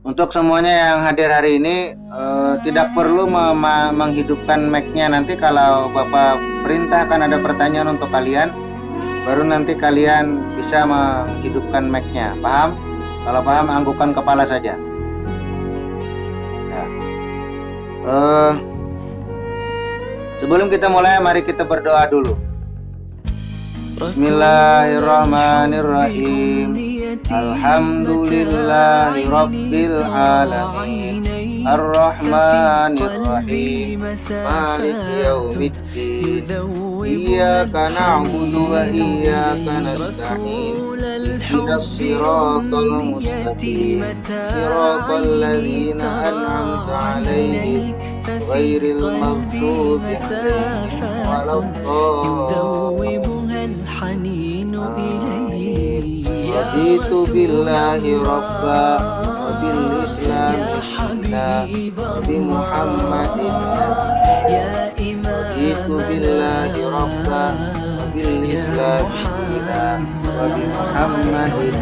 Untuk semuanya yang hadir hari ini tidak perlu menghidupkan mic-nya. Nanti kalau Bapak perintah akan ada pertanyaan untuk kalian, baru nanti kalian bisa menghidupkan mic-nya. Paham? Kalau paham, anggukkan kepala saja. Ya. Sebelum kita mulai, mari kita berdoa dulu. Bismillahirrahmanirrahim. Alhamdulillahi Rabbil Alamin, Ar-Rahmanir-Rahim, Maliki Yawmiddin, Iyyaka na'budu wa iyyaka nasta'in, Ihdinas siratal mustaqim, siratal ladzina an'amta 'alaihim, ghairil maghdubi 'alaihim waladdallin. Raditu billahi rabba wa bil islami dina wa bi muhammadin Raditu billahi rabba wa bil islami dina wa bi muhammadin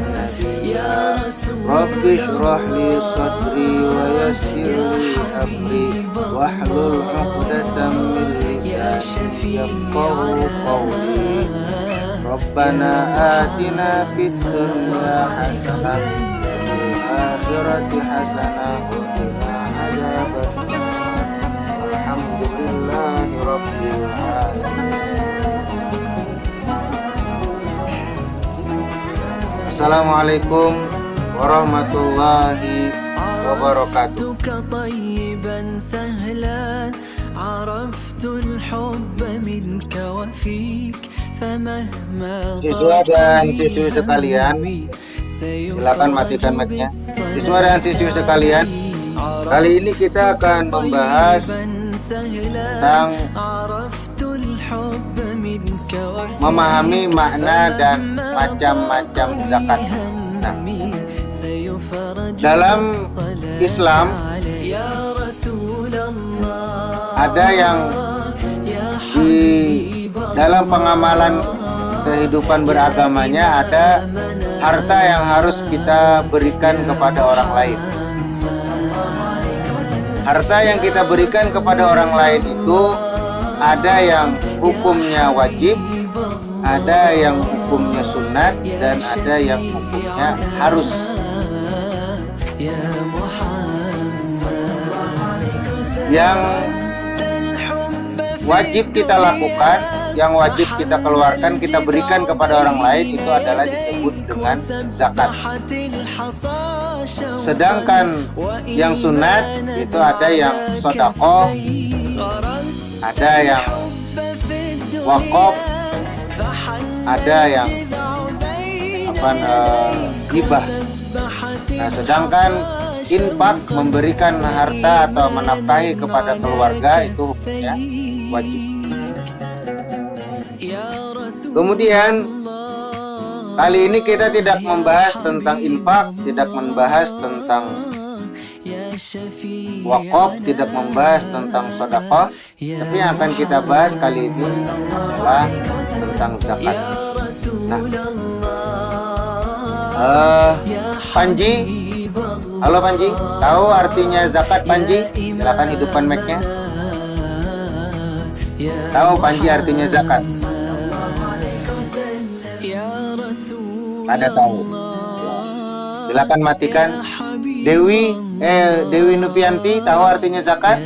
Rabbi shrah li sadri wa yassir li amri wahlul 'uqdatam min lisani yafqahu qawli. Rabbana atina fid dunya hasanah wa fil akhirati hasanah wa qina adzabannar. Alhamdulillahi rabbil alamin. Assalamualaikum warahmatullahi wabarakatuh. Siswa dan siswi sekalian, silakan matikan mic-nya. Siswa dan siswi sekalian, kali ini kita akan membahas tentang memahami makna dan macam-macam zakat. Nah, dalam Islam ada yang di dalam pengamalan kehidupan beragamanya ada harta yang harus kita berikan kepada orang lain. Harta yang kita berikan kepada orang lain itu ada yang hukumnya wajib, ada yang hukumnya sunat, dan ada yang hukumnya harus. Yang wajib kita lakukan, yang wajib kita keluarkan, kita berikan kepada orang lain, itu adalah disebut dengan zakat. Sedangkan yang sunat itu ada yang sedekah, ada yang wakaf, ada yang hibah. Nah, sedangkan infak, memberikan harta atau menafkahi kepada keluarga, itu hukumnya wajib. Kemudian kali ini kita tidak membahas tentang infak, tidak membahas tentang wakaf, tidak membahas tentang sedekah, tapi yang akan kita bahas kali ini adalah tentang zakat. Nah, Panji, halo Panji, tahu artinya zakat Panji? Silakan hidupkan mic-nya. Tahu Panji artinya zakat? Ada tahu? Silakan matikan. Dewi Nupianti, tahu artinya zakat?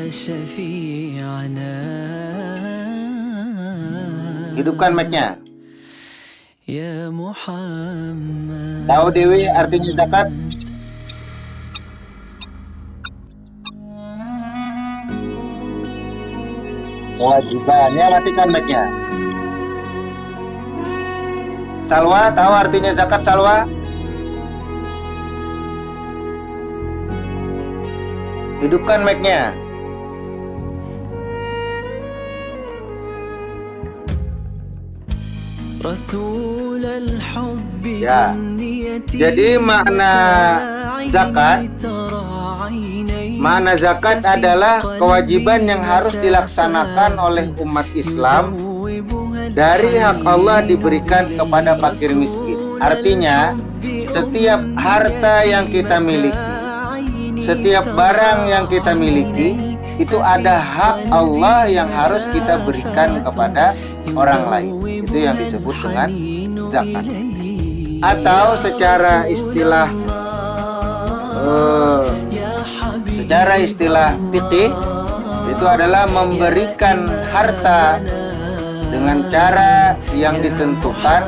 Hidupkan mic-nya. Tahu Dewi artinya zakat? Kewajibannya, matikan mic-nya. Salwa, tahu artinya zakat Salwa? Hidupkan mic-nya. Ya. Jadi makna zakat adalah kewajiban yang harus dilaksanakan oleh umat Islam dari hak Allah diberikan kepada fakir miskin. Artinya, setiap harta yang kita miliki, setiap barang yang kita miliki itu ada hak Allah yang harus kita berikan kepada orang lain. Itu yang disebut dengan zakat. Atau secara istilah fikih itu adalah memberikan harta dengan cara yang ditentukan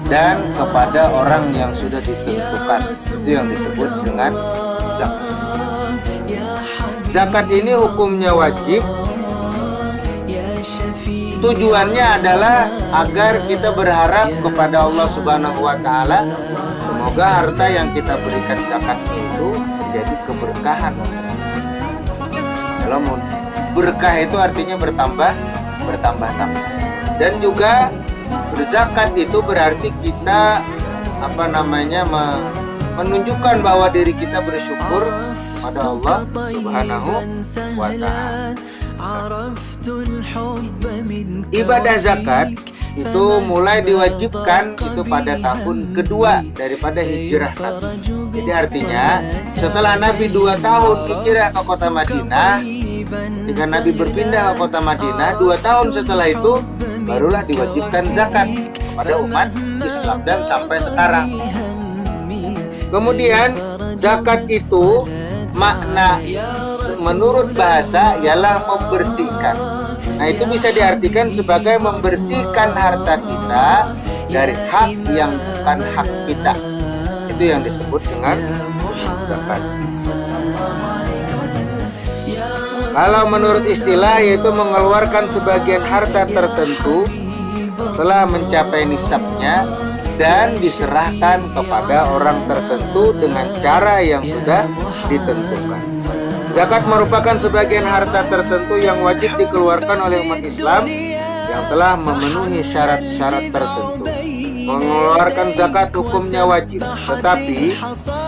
dan kepada orang yang sudah ditentukan. Itu yang disebut dengan zakat. Zakat ini hukumnya wajib. Tujuannya adalah agar kita berharap kepada Allah Subhanahu wa taala, semoga harta yang kita berikan zakat itu menjadi keberkahan. Kalau berkah itu artinya bertambah. Dan juga berzakat itu berarti kita menunjukkan bahwa diri kita bersyukur pada Allah Subhanahu wa taala. Ibadah zakat itu mulai diwajibkan itu pada tahun kedua daripada hijrah Nabi. Jadi artinya setelah Nabi 2 tahun hijrah ke kota Madinah, ketika Nabi berpindah ke kota Madinah, 2 tahun setelah itu barulah diwajibkan zakat kepada umat Islam dan sampai sekarang. Kemudian zakat itu makna menurut bahasa ialah membersihkan. Nah, itu bisa diartikan sebagai membersihkan harta kita dari hak yang bukan hak kita. Itu yang disebut dengan zakat. Kalau menurut istilah yaitu mengeluarkan sebagian harta tertentu telah mencapai nisabnya dan diserahkan kepada orang tertentu dengan cara yang sudah ditentukan. Zakat merupakan sebagian harta tertentu yang wajib dikeluarkan oleh umat Islam yang telah memenuhi syarat-syarat tertentu. Mengeluarkan zakat hukumnya wajib, tetapi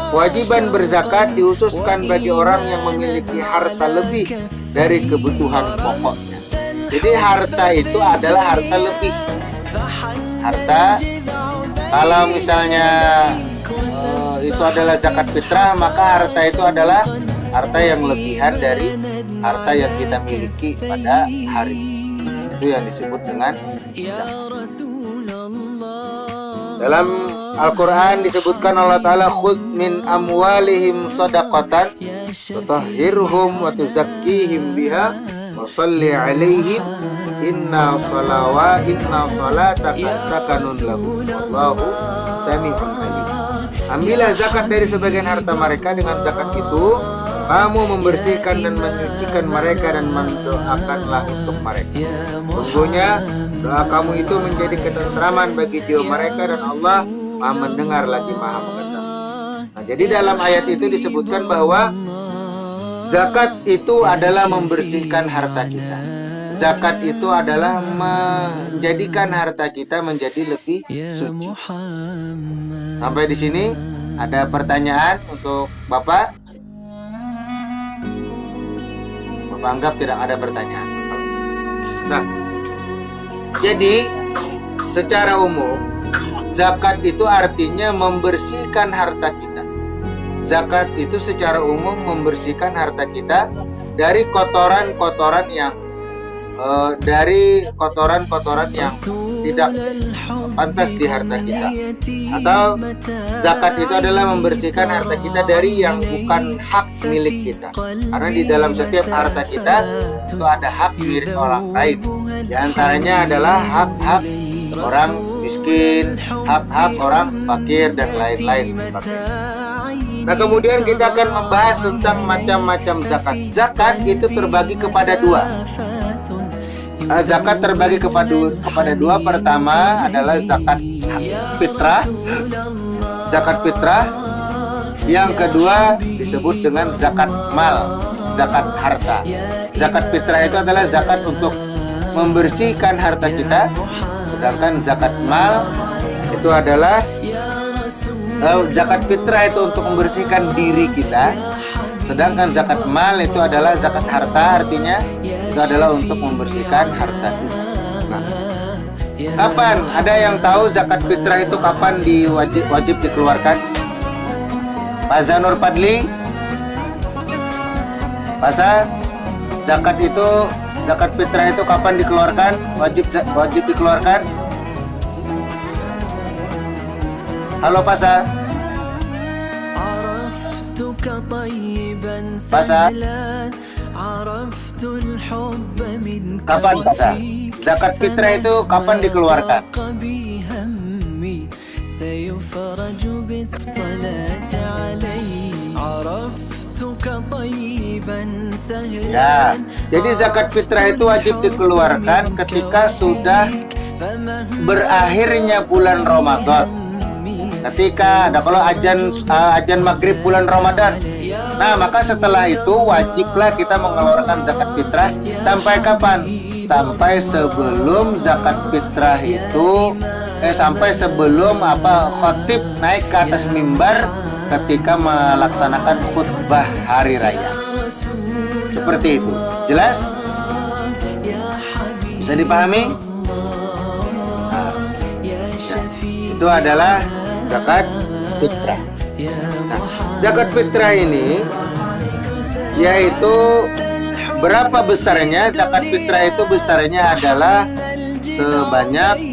kewajiban berzakat dihususkan bagi orang yang memiliki harta lebih dari kebutuhan pokoknya. Jadi harta itu adalah harta lebih. Harta, kalau misalnya itu adalah zakat fitrah, maka harta itu adalah harta yang lebihan dari harta yang kita miliki pada hari. Itu yang disebut dengan zakat. Dalam Al-Quran disebutkan Allah Ta'ala, khudh min amwalihim shadaqatan tutahhirhum wa tuzakkihim biha wa salli alaihim inna salataka sakanun lahum wallahu sami'un alim. Ambillah zakat dari sebagian harta mereka, dengan zakat itu kamu membersihkan dan menyucikan mereka dan mendoakanlah untuk mereka. Sungguhnya doa kamu itu menjadi ketentraman bagi jiwa mereka dan Allah Maha mendengar lagi Maha mengetahui. Nah, jadi dalam ayat itu disebutkan bahwa zakat itu adalah membersihkan harta kita. Zakat itu adalah menjadikan harta kita menjadi lebih suci. Sampai di sini ada pertanyaan untuk Bapak? Anggap tidak ada pertanyaan. Nah, jadi secara umum zakat itu artinya membersihkan harta kita. Zakat itu secara umum membersihkan harta kita dari kotoran-kotoran yang tidak pantas di harta kita. Atau zakat itu adalah membersihkan harta kita dari yang bukan hak milik kita. Karena di dalam setiap harta kita itu ada hak milik orang lain. Di antaranya adalah hak-hak orang miskin, hak-hak orang fakir dan lain-lain sebagainya. Nah, kemudian kita akan membahas tentang macam-macam zakat. Zakat itu terbagi kepada dua. Zakat terbagi kepada dua. Pertama adalah zakat fitrah. Zakat fitrah. Yang kedua disebut dengan zakat mal, zakat harta. Zakat fitrah itu adalah zakat untuk membersihkan harta kita. Sedangkan zakat mal itu adalah zakat fitrah itu untuk membersihkan diri kita. Sedangkan zakat mal itu adalah zakat harta, artinya itu adalah untuk membersihkan harta kita. Nah, kapan? Ada yang tahu zakat fitrah itu kapan wajib dikeluarkan? Pak Zanur Padli? Pasal zakat fitrah itu kapan dikeluarkan? Wajib dikeluarkan? Halo Pasa? Pasa? Kapan Pasa? Zakat fitrah itu kapan dikeluarkan? Ya, jadi zakat fitrah itu wajib dikeluarkan ketika sudah berakhirnya bulan Ramadan. Ketika ada kalau ajan maghrib bulan Ramadan. Nah, maka setelah itu wajiblah kita mengeluarkan zakat fitrah sampai kapan? Sampai sebelum zakat fitrah itu sampai sebelum khatib naik ke atas mimbar ketika melaksanakan khutbah hari raya. Seperti itu. Jelas? Bisa dipahami? Nah, ya. Itu adalah zakat fitrah. Nah, zakat fitrah ini yaitu berapa besarnya? Zakat fitrah itu besarnya adalah sebanyak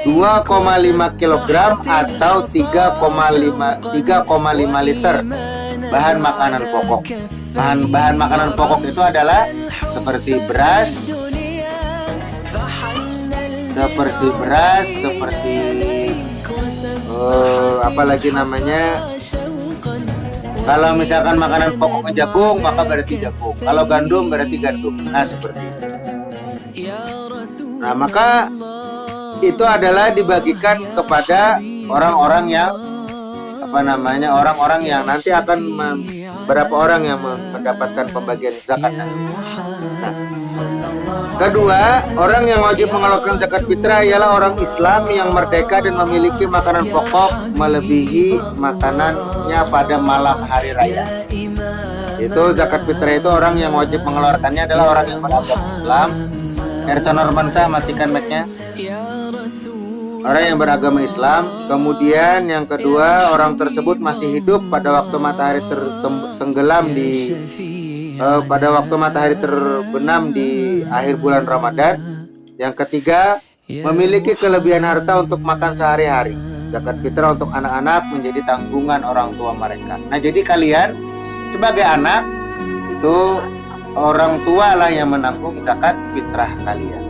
2,5 kg atau 3,5 liter bahan makanan pokok. Bahan makanan pokok itu adalah seperti beras, apalagi namanya. Kalau misalkan makanan pokoknya jagung, maka berarti jagung. Kalau gandum berarti gandum. Nah, seperti itu. Nah, maka itu adalah dibagikan kepada orang-orang yang orang-orang yang nanti akan berapa orang yang mendapatkan pembagian zakat nanti. Nah, kedua, orang yang wajib mengeluarkan zakat fitrah ialah orang Islam yang merdeka dan memiliki makanan pokok melebihi makanannya pada malam hari raya. Itu zakat fitrah itu orang yang wajib mengeluarkannya adalah orang yang beragama Islam. Ersan Normansyah, matikan mic-nya. Orang yang beragama Islam. Kemudian yang kedua, orang tersebut masih hidup pada waktu matahari tenggelam pada waktu matahari terbenam di akhir bulan Ramadan. Yang ketiga, memiliki kelebihan harta untuk makan sehari-hari. Zakat fitrah untuk anak-anak menjadi tanggungan orang tua mereka. Nah, jadi kalian sebagai anak itu orang tua lah yang menanggung zakat fitrah kalian.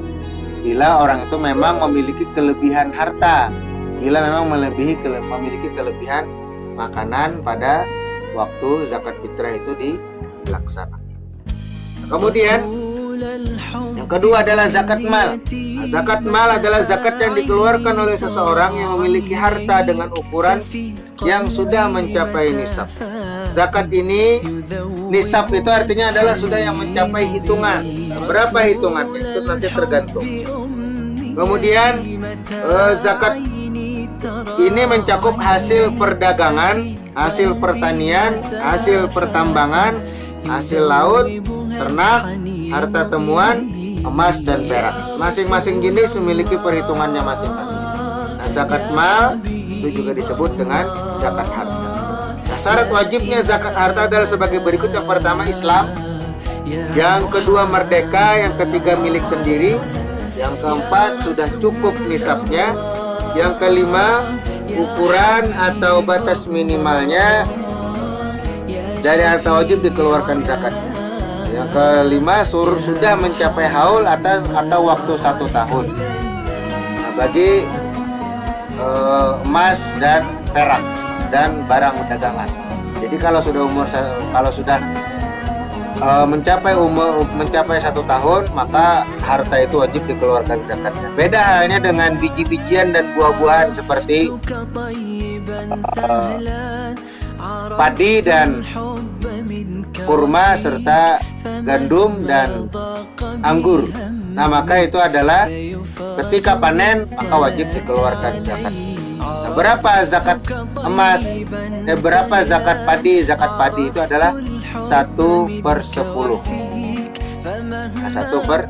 Bila orang itu memang memiliki kelebihan harta, bila memang memiliki kelebihan makanan pada waktu zakat fitrah itu dilaksanakan. Kemudian yang kedua adalah zakat mal. Nah, zakat mal adalah zakat yang dikeluarkan oleh seseorang yang memiliki harta dengan ukuran yang sudah mencapai nisab. Zakat ini, nisab itu artinya adalah sudah yang mencapai hitungan. Berapa hitungannya? Itu nanti tergantung. Kemudian zakat ini mencakup hasil perdagangan, hasil pertanian, hasil pertambangan, hasil laut, ternak, harta temuan, emas dan perak. Masing-masing jenis memiliki perhitungannya masing-masing. Nah, zakat mal itu juga disebut dengan zakat harta. Nah, syarat wajibnya zakat harta adalah sebagai berikut. Yang pertama, Islam. Yang kedua, merdeka. Yang ketiga, milik sendiri. Yang keempat, sudah cukup nisabnya. Yang kelima, ukuran atau batas minimalnya dari harta wajib dikeluarkan zakatnya. Yang kelima, sudah mencapai haul atau waktu 1 tahun. Nah, bagi emas dan perak dan barang dagangan. Jadi kalau sudah mencapai 1 tahun, maka harta itu wajib dikeluarkan zakatnya. Beda halnya dengan biji-bijian dan buah-buahan seperti padi dan kurma serta gandum dan anggur. Nah, maka itu adalah ketika panen maka wajib dikeluarkan zakat. Nah, berapa zakat emas? Berapa zakat padi? Zakat padi itu adalah 1/10. Nah, 1/10.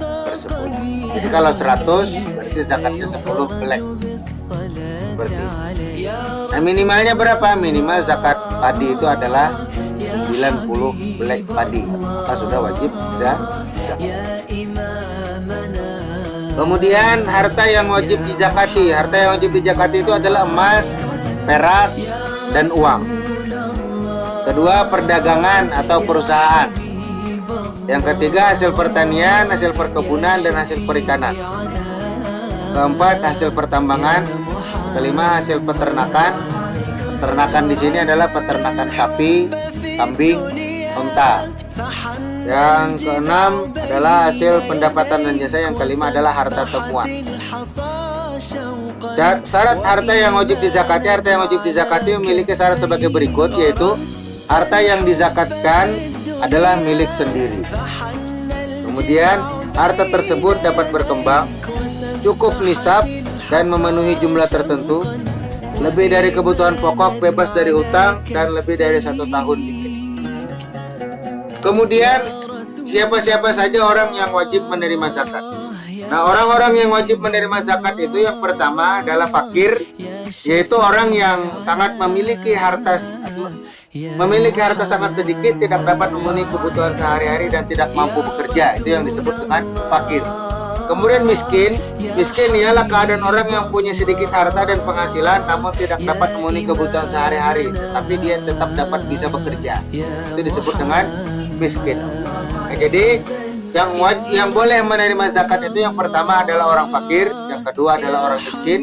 Jadi kalau 100 berarti zakatnya 10 belek. Seperti itu. Nah, minimalnya berapa? Minimal zakat padi itu adalah 9 belek padi, maka sudah wajib zakat. Kemudian harta yang wajib dizakati. Harta yang wajib dizakati itu adalah emas, perak, dan uang. Kedua, perdagangan atau perusahaan. Yang ketiga, hasil pertanian, hasil perkebunan, dan hasil perikanan. Keempat, hasil pertambangan. Kelima, hasil peternakan. Peternakan di sini adalah peternakan sapi, kambing, unta. Yang keenam adalah hasil pendapatan dan jasa. Yang kelima adalah harta temuan. Syarat harta yang wajib dizakati. Harta yang wajib dizakati memiliki syarat sebagai berikut, yaitu harta yang dizakatkan adalah milik sendiri. Kemudian harta tersebut dapat berkembang, cukup nisab dan memenuhi jumlah tertentu, lebih dari kebutuhan pokok, bebas dari hutang, dan lebih dari 1 tahun dikit. Kemudian siapa-siapa saja orang yang wajib menerima zakat. Nah, orang-orang yang wajib menerima zakat itu yang pertama adalah fakir, yaitu orang yang sangat memiliki harta sangat sedikit, tidak dapat memenuhi kebutuhan sehari-hari dan tidak mampu bekerja. Itu yang disebut dengan fakir. Kemudian miskin ialah keadaan orang yang punya sedikit harta dan penghasilan namun tidak dapat memenuhi kebutuhan sehari-hari, tetapi dia tetap dapat bisa bekerja. Itu disebut dengan miskin. Nah, jadi yang boleh menerima zakat itu yang pertama adalah orang fakir, yang kedua adalah orang miskin,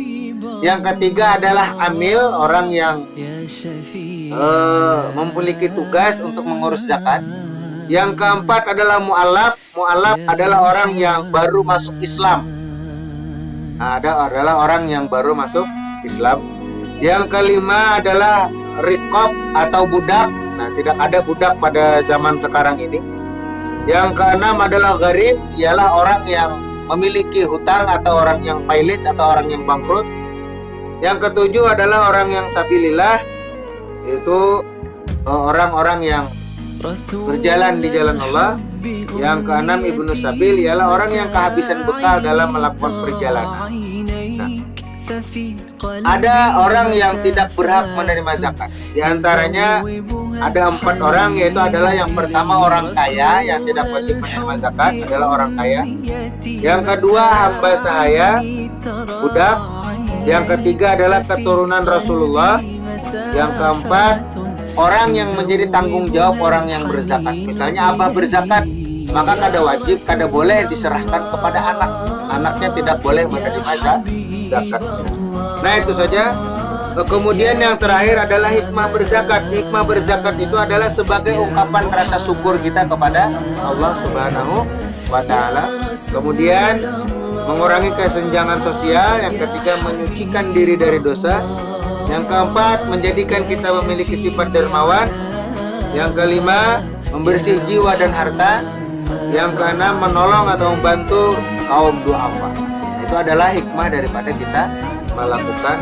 yang ketiga adalah amil, orang yang memiliki tugas untuk mengurus zakat. Yang keempat adalah mu'alaf. Mu'alaf adalah orang yang baru masuk Islam. Adalah orang yang baru masuk Islam. Yang kelima adalah riqab atau budak. Nah, tidak ada budak pada zaman sekarang ini. Yang keenam adalah gharib, ialah orang yang memiliki hutang atau orang yang pailit atau orang yang bangkrut. Yang ketujuh adalah orang yang sabilillah, yaitu orang-orang yang berjalan di jalan Allah. Yang keenam ibnu sabil, ialah orang yang kehabisan bekal dalam melakukan perjalanan. Nah, ada orang yang tidak berhak menerima zakat. Di antaranya ada 4 orang, yaitu adalah yang pertama orang kaya yang tidak wajib menerima zakat adalah orang kaya. Yang kedua hamba sahaya, budak. Yang ketiga adalah keturunan Rasulullah. Yang keempat orang yang menjadi tanggung jawab orang yang berzakat. Misalnya abah berzakat, maka kada wajib, kada boleh diserahkan kepada anak. Anaknya tidak boleh menerima zakat. Nah, itu saja. Kemudian yang terakhir adalah hikmah berzakat. Hikmah berzakat itu adalah sebagai ungkapan rasa syukur kita kepada Allah Subhanahu wa Ta'ala. Kemudian mengurangi kesenjangan sosial. Yang ketiga menyucikan diri dari dosa. Yang keempat menjadikan kita memiliki sifat dermawan. Yang kelima membersih jiwa dan harta. Yang keenam menolong atau membantu kaum du'afa. Itu adalah hikmah daripada kita melakukan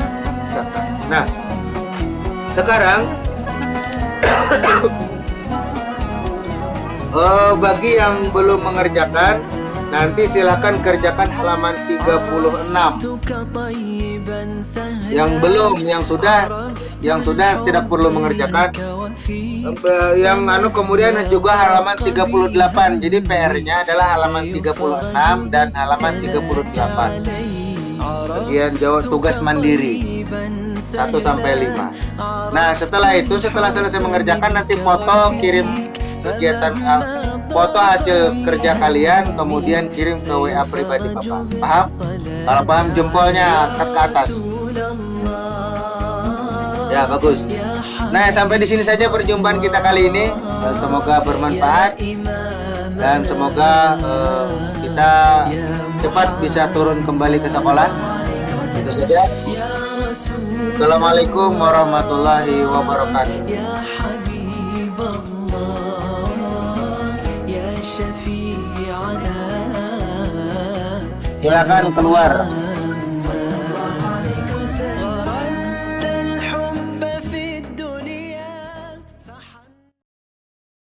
zakat. Nah, sekarang bagi yang belum mengerjakan, nanti silakan kerjakan halaman 36. Yang belum, yang sudah tidak perlu mengerjakan. Yang kemudian juga halaman 38. Jadi PR-nya adalah halaman 36 dan halaman 38. Bagian jawab tugas mandiri 1-5. Nah, setelah selesai mengerjakan, nanti foto kirim kegiatan, foto hasil kerja kalian, kemudian kirim ke WA pribadi Bapak. Paham? Kalau paham jempolnya angkat ke atas. Ya, bagus. Nah, sampai di sini saja perjumpaan kita kali ini. Semoga bermanfaat dan semoga kita cepat bisa turun kembali ke sekolah. Itu saja. Assalamualaikum warahmatullahi wabarakatuh. Silakan keluar.